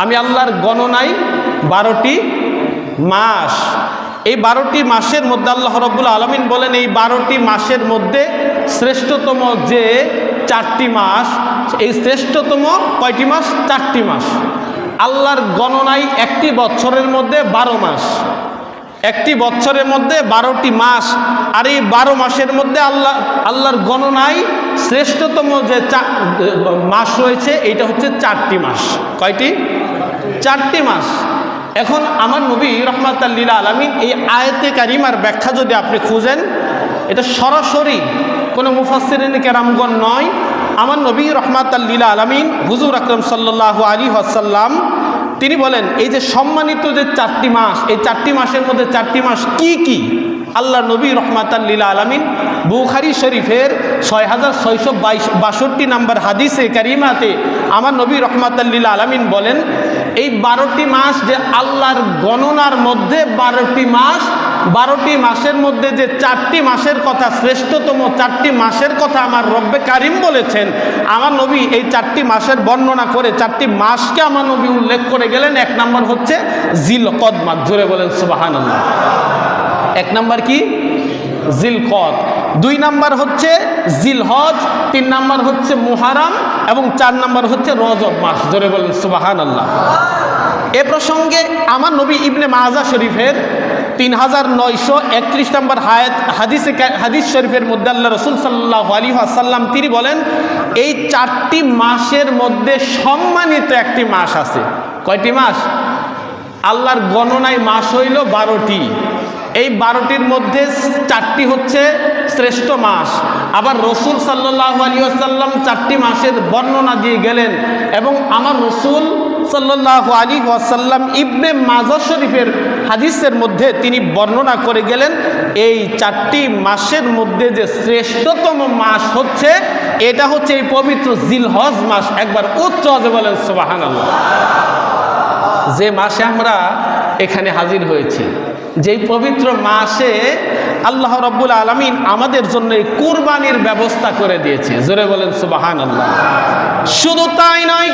আমি আল্লাহর গণনায় 12টি মাস। এই 12টি মাসের মধ্যে আল্লাহ রাব্বুল আলামিন বলেন এই 12টি মাসের মধ্যে শ্রেষ্ঠতম যে 4টি মাস, এই শ্রেষ্ঠতম কয়টি মাস? 4টি মাস। আল্লাহর গণনায় একটি বছরের মধ্যে 12 মাস, একটি বছরের মধ্যে 12টি মাস। আর এই 12 মাসের মধ্যে আল্লাহর গণনায় শ্রেষ্ঠতম যে মাস রয়েছে এইটা হচ্ছে 4টি মাস। কয়টি? 4টি মাস। এখন আমার নবী রাহমাতাল লিল আলামিন এই আয়াতে কারিমার ব্যাখ্যা যদি আপনি খুঁজেন, এটা সরাসরি কোনো মুফাসসিরিন কেরামগণ নয়, আমার নবী রাহমাতাল লিল আলামিন হুজুর আকরাম সাল্লাল্লাহু আলাইহি ওয়াসাল্লাম তিনি বলেন এই যে সম্মানিত যে 4টি মাস, এই 4টি মাসের মধ্যে 4টি মাস কি কি? আল্লাহ নবী রাহমাতাল লিল আলামিন বুখারী শরীফের 6662 নম্বর হাদিসে কারিমাতে আমার নবী রাহমাতাল লিল আলামিন বলেন এই 12টি মাস যে আল্লাহর গণনার মধ্যে 12টি মাস, 12টি মাসের মধ্যে যে 4টি মাসের কথা, শ্রেষ্ঠতম 4টি মাসের কথা আমার রব্বে কারিম বলেছেন, আমার নবী এই 4টি মাসের বর্ণনা করে 4টি মাসকে আমার নবী উল্লেখ করে গেলেন। 1 নম্বর হচ্ছে জিলকদ মাস, জোরে বলেন সুবহানাল্লাহ। 1 নম্বর কি? জিলকদ। 2 নম্বর হচ্ছে জিলহজ, 3 নম্বর হচ্ছে মুহাররম এবং 4 নম্বর হচ্ছে রজব মাস, জোরে বলেন সুবহানাল্লাহ। এ প্রসঙ্গে আমার নবী ইবনে মাজা শরীফের 3931 নম্বর হাদিস শরীফের মধ্যে আল্লাহ রাসূল সাল্লাল্লাহু আলাইহি ওয়াসাল্লাম তিনি বলেন এই 4টি মাসের মধ্যে সম্মানিত একটি মাস আছে। কয়টি মাস? আল্লাহর গণনায় মাস হইল 12টি। এই 12টির মধ্যে 4টি হচ্ছে শ্রেষ্ঠ মাস। আবার রসুল সাল্লাল্লাহু আলাইহি ওয়াসাল্লাম 4টি মাসের বর্ণনা দিয়ে গেলেন এবং আমার রসুল সাল্লাল্লাহু আলাইহি ওয়াসাল্লাম ইবনে মাজা শরীফের হাদিসের মধ্যে তিনি বর্ণনা করে গেলেন এই 4টি মাসের মধ্যে যে শ্রেষ্ঠতম মাস হচ্ছে এটা হচ্ছে এই পবিত্র জিলহজ মাস। একবার উচ্চ আওয়াজে বলেন সুবহানাল্লাহ। যে মাসে আমরা এখানে হাজির হয়েছি, যেই পবিত্র মাসে আল্লাহ রাব্বুল আলামিন আমাদের জন্য এই কুরবানির ব্যবস্থা করে দিয়েছে, জোরে বলেন সুবহানাল্লাহ। শুধু তাই নয়,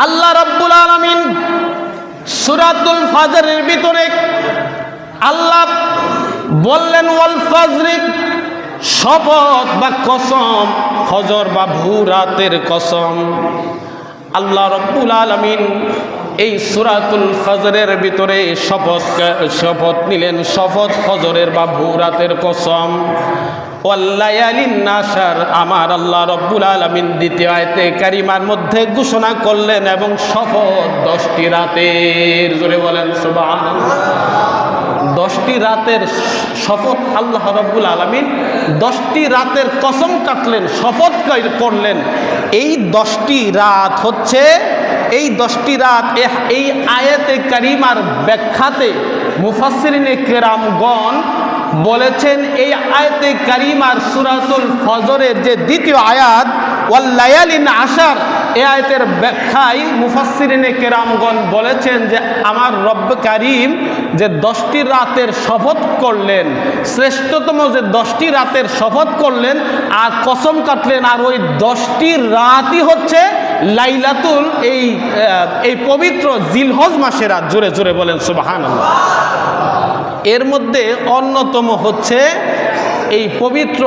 আল্লাহ রাব্বুল আলামিন সূরাতুল ফাজরের ভিতরে আল্লাহ বললেন ওয়াল ফাজরি, শপথ বা কসম, ফজর বা ভোর রাতের কসম। আল্লাহ রাব্বুল আলামিন এই সূরাতুল ফজরের ভিতরে শপথ নিলেন, শপথ ফজরের বা ভোর রাতের কসম। ওয়াল্লায়ালিন নাশর, আমার আল্লাহ রাব্বুল আলামিন দ্বিতীয় আয়াতে কারিমার মধ্যে ঘোষণা করলেন এবং শপথ 10টি রাতের, জোরে বলেন সুবহানাল্লাহ। 10টি রাতের শপথ আল্লাহ রাব্বুল আলামিন 10টি রাতের কসম কাটলেন, শপথ করলেন। এই 10টি রাত হচ্ছে এই 10টি রাত এই আয়াতে কারিমার ব্যাখ্যাতে মুফাসসিরিনে কেরামগণ বলেছেন এই আয়াতে কারিমার সূরাতুল ফজরের যে দ্বিতীয় আয়াত ওয়াল লায়ালিন আশার, এই আয়াতের ব্যাখ্যায় মুফাসসিরিনে কেরামগণ বলেছেন যে আমার রব্ব কারিম যে 10টি রাতের শপথ করলেন, শ্রেষ্ঠতম যে 10টি রাতের শপথ করলেন আর কসম কাটলেন, আর ওই 10টি রাতই হচ্ছে লাইলাতুল এই পবিত্র জিলহজ মাসের রাত, জোরে জোরে বলেন সুবহানাল্লাহ। এর মধ্যে অন্যতম হচ্ছে এই পবিত্র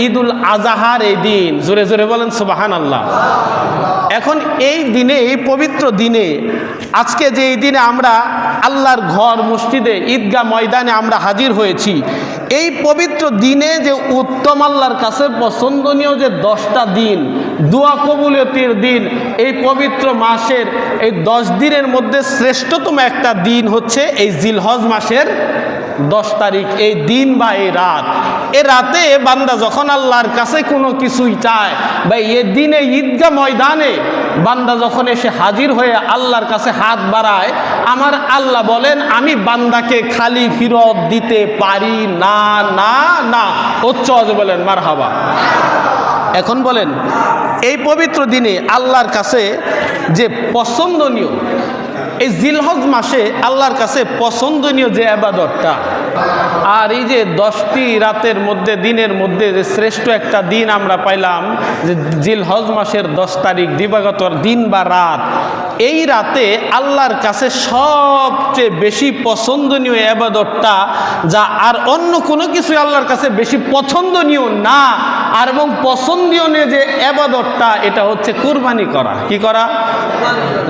ঈদুল আজহার এই দিন, জোরে জোরে বলেন সুবহানাল্লাহ। এখন এই দিনে, এই পবিত্র দিনে, আজকে যে এই দিনে আমরা আল্লাহর ঘর মসজিদে ঈদগাহ ময়দানে আমরা হাজির হয়েছি, এই পবিত্র দিনে যে উত্তম আল্লাহর কাছে পছন্দনীয় যে 10টা দিন, দোয়া কবুলিয়তের দিন, এই পবিত্র মাসের এই 10 দিনের মধ্যে শ্রেষ্ঠতম একটা দিন হচ্ছে এই জিলহজ মাসের 10 তারিখ, এই দিন বা এই রাত। এ রাতে বান্দা যখন আল্লাহর কাছে কোনো কিছুই চায় বা এ দিনে ঈদগাহ ময়দানে বান্দা যখন এসে হাজির হয়ে আল্লাহর কাছে হাত বাড়ায়, আমার আল্লাহ বলেন আমি বান্দাকে খালি ফিরত দিতে পারি না, না না। উচ্চ আওয়াজে বলেন মারহাবা। এখন বলেন এই পবিত্র দিনে আল্লাহর কাছে যে পছন্দনীয়, এই জিলহজ মাসে আল্লাহর কাছে পছন্দনীয় যে ইবাদতটা, আর এই যে 10টি রাতের মধ্যে দিনের মধ্যে যে শ্রেষ্ঠ একটা দিন আমরা পাইলাম যে জিলহজ মাসের 10 তারিখ দিবাগত দিন বা রাত, এই রাতে আল্লাহর কাছে সবচেয়ে বেশি পছন্দনীয় ইবাদতটা যা আর অন্য কোনো কিছু আল্লাহর কাছে বেশি পছন্দনীয় না, আর এবং পছন্দনীয় যে ইবাদতটা এটা হচ্ছে কুরবানি করা। কি করা?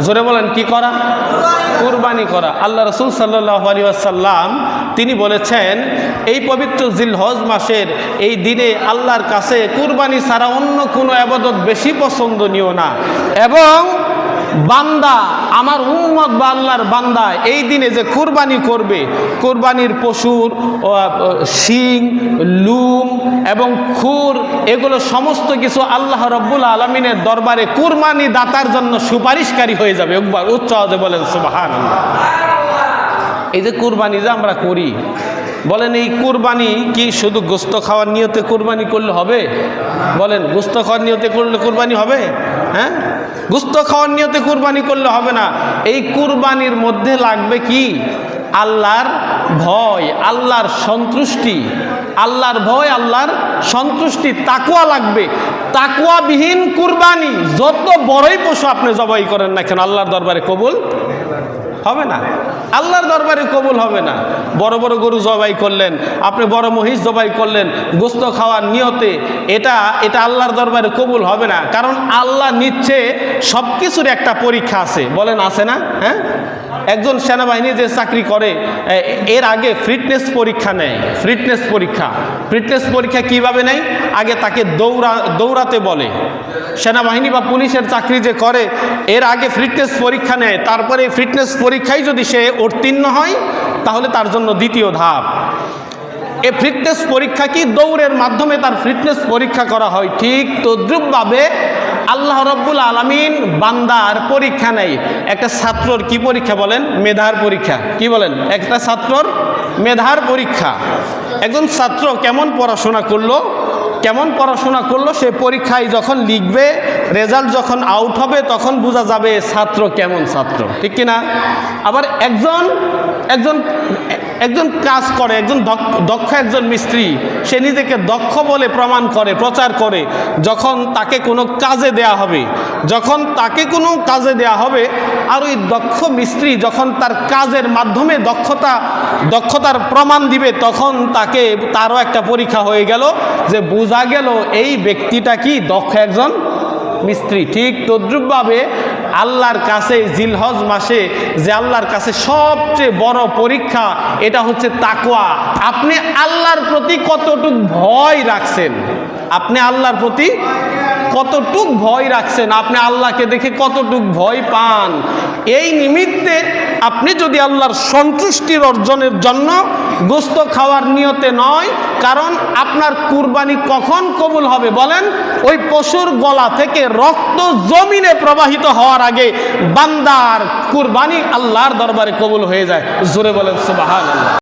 জোরে বলেন, কি করা? কুরবানি করা। আল্লাহ রাসূল সাল্লাল্লাহু আলাইহি ওয়াসাল্লাম তিনি বলেছেন এই পবিত্র জিলহজ মাসের এই দিনে আল্লাহর কাছে কুরবানি ছাড়া অন্য কোনো ইবাদত বেশি পছন্দনীয় না। এবং বান্দা আমার উম্মত বা আল্লাহর বান্দা এই দিনে যে কুরবানি করবে, কুরবানির পশুর শিং, লুম এবং খুর এগুলো সমস্ত কিছু আল্লাহ রাব্বুল আলামিনের দরবারে কুরবানি দাতার জন্য সুপারিশকারী হয়ে যাবে। একবার উচ্চ আওয়াজে বলেন সুবহানাল্লাহ। এই যে কুরবানি যে আমরা করি, বলেন এই কুরবানি কি শুধু গোস্ত খাওয়ার নিয়তে কুরবানি করলে হবে? বলেন, গোস্ত খাওয়ার নিয়তে করলে কুরবানি হবে? হ্যাঁ, গোস্ত খাওয়ার নিয়তে কুরবানি করলে হবে না। এই কুরবানির মধ্যে লাগবে কি? আল্লাহর ভয়, আল্লাহর সন্তুষ্টি, আল্লাহর ভয়, আল্লাহর সন্তুষ্টি, তাকওয়া লাগবে। তাকওয়াবিহীন কুরবানি যত বড়ই পশু আপনি জবাই করেন না কেন আল্লাহর দরবারে কবুল হবে না, আল্লাহর দরবারে কবুল হবে না। বড় বড় গরু জবাই করলেন, আপনি বড় মহিষ জবাই করলেন গোস্ত খাওয়ার নিয়তে, এটা আল্লাহর দরবারে কবুল হবে না। কারণ আল্লাহ নিচ্ছে সব কিছুর একটা পরীক্ষা আছে। বলেন, আছে না? হ্যাঁ, একজন সেনাবাহিনী যে চাকরি করে এর আগে ফিটনেস পরীক্ষা নেয়। ফিটনেস পরীক্ষা কিভাবে নেয়? আগে তাকে দৌড়াতে বলে। সেনাবাহিনী বা পুলিশের চাকরি যে করে এর আগে ফিটনেস পরীক্ষা নেয়, তারপরে ফিটনেস পরীক্ষায় যদি সে উত্তীর্ণ হয় তাহলে তার জন্য দ্বিতীয় ধাপ। এই ফিটনেস পরীক্ষা কি? দৌড়ের মাধ্যমে তার ফিটনেস পরীক্ষা করা হয়। ঠিক তদ্রূপভাবে আল্লাহ রাব্বুল আলামিন বান্দার পরীক্ষা নেয়। একটা ছাত্রর কি পরীক্ষা? বলেন, মেধার পরীক্ষা। কি বলেন? একটা ছাত্রর মেধার পরীক্ষা। একজন ছাত্র কেমন পড়াশোনা করলো সে পরীক্ষায় যখন লিখবে, রেজাল্ট যখন আউট হবে তখন বোঝা যাবে ছাত্র কেমন ছাত্র, ঠিক কিনা? আবার একজন কাজ করে, একজন দক্ষ একজন মিস্ত্রি, সে নিজেকে দক্ষ বলে প্রমাণ করে, প্রচার করে। যখন তাকে কোনো কাজে দেয়া হবে আর ওই দক্ষ মিস্ত্রি যখন তার কাজের মাধ্যমে দক্ষতার প্রমাণ দিবে, তখন তারও একটা পরীক্ষা হয়ে গেল যে বোঝা গেল এই ব্যক্তিটা কি দক্ষ একজন মিস্ত্রি। ঠিক তদ্রূপভাবে আল্লাহর কাছে জিলহজ মাসে যে আল্লাহর কাছে সবচেয়ে বড় পরীক্ষা এটা হচ্ছে তাকওয়া। আপনি আল্লাহর প্রতি কতটুক ভয় রাখছেন, আপনি আল্লাহর প্রতি কতটুক ভয় রাখছেন, আপনি আল্লাহকে দেখে কতটুক ভয় পান। এই নিমিত্তে আপনি যদি আল্লাহর সন্তুষ্টির অর্জনের জন্য গোস্ত খাওয়ার নিয়তে নয়, কারণ আপনার কুরবানি কখন কবুল হবে? বলেন, ওই পশুর গলা থেকে রক্ত জমিনে প্রবাহিত হওয়ার আগে বান্দার কুরবানি আল্লাহর দরবারে কবুল হয়ে যায়। জোরে বলেন সুবহানাল্লাহ।